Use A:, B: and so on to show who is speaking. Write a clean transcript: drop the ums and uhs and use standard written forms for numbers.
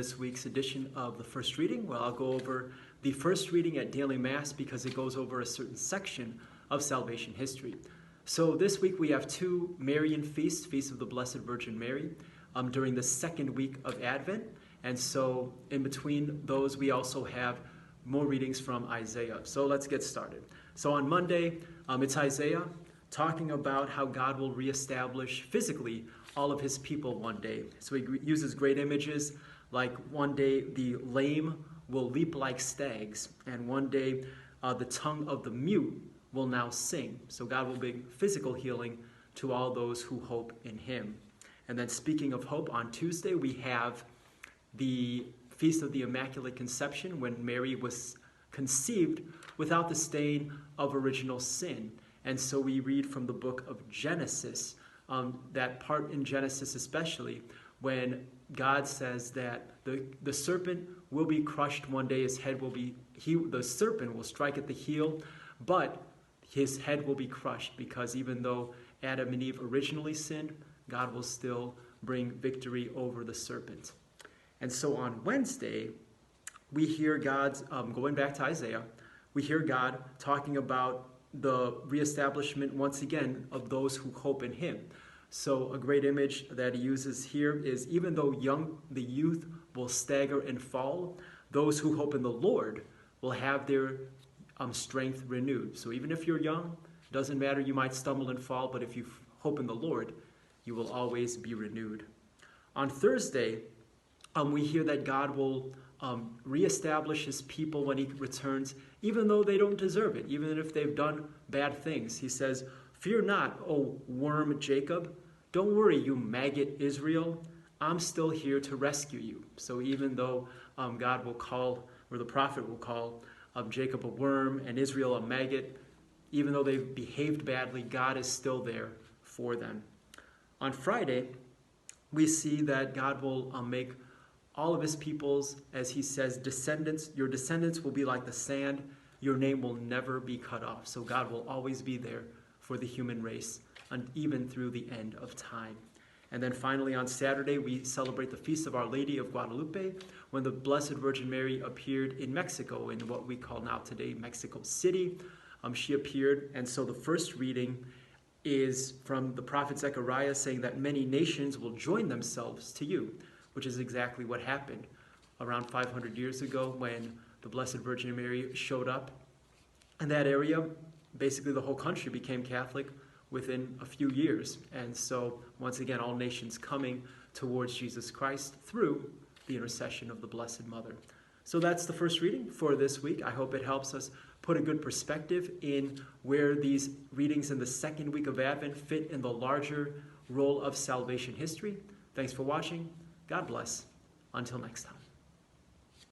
A: This week's edition of the first reading, well, I'll go over the first reading at daily mass because it goes over a certain section of salvation history. So this week we have two Marian feasts, Feast of the Blessed Virgin Mary, during the second week of Advent. And so in between those, we also have more readings from Isaiah. So let's get started. So on Monday, it's Isaiah talking about how God will reestablish physically all of his people one day. So he uses great images like one day the lame will leap like stags, and one day the tongue of the mute will now sing. So God will bring physical healing to all those who hope in him. And then speaking of hope, on Tuesday we have the Feast of the Immaculate Conception, when Mary was conceived without the stain of original sin. And so we read from the book of Genesis, that part in Genesis especially, when God says that the serpent will be crushed one day, his head will be, the serpent will strike at the heel, but his head will be crushed, because even though Adam and Eve originally sinned, God will still bring victory over the serpent. And so on Wednesday, we hear God's, going back to Isaiah, we hear God talking about the reestablishment once again of those who hope in him. So a great image that he uses here is, even though the youth will stagger and fall, those who hope in the Lord will have their strength renewed. So even if you're young, doesn't matter, you might stumble and fall, but if you hope in the Lord, you will always be renewed. On Thursday, we hear that God will reestablish his people when he returns, even though they don't deserve it, even if they've done bad things. He says, "Fear not, O worm Jacob. Don't worry, you maggot Israel. I'm still here to rescue you." So even though God will call, or the prophet will call Jacob a worm and Israel a maggot, even though they've behaved badly, God is still there for them. On Friday, we see that God will make all of his peoples, as he says, descendants, your descendants will be like the sand, your name will never be cut off. So God will always be there for the human race, and even through the end of time. And then finally on Saturday, we celebrate the Feast of Our Lady of Guadalupe, when the Blessed Virgin Mary appeared in Mexico, in what we call now today Mexico City. She appeared, and so the first reading is from the prophet Zechariah, saying that many nations will join themselves to you, which is exactly what happened around 500 years ago when the Blessed Virgin Mary showed up. In that area, basically the whole country became Catholic within a few years. And so, once again, all nations coming towards Jesus Christ through the intercession of the Blessed Mother. So that's the first reading for this week. I hope it helps us put a good perspective in where these readings in the second week of Advent fit in the larger role of salvation history. Thanks for watching. God bless. Until next time.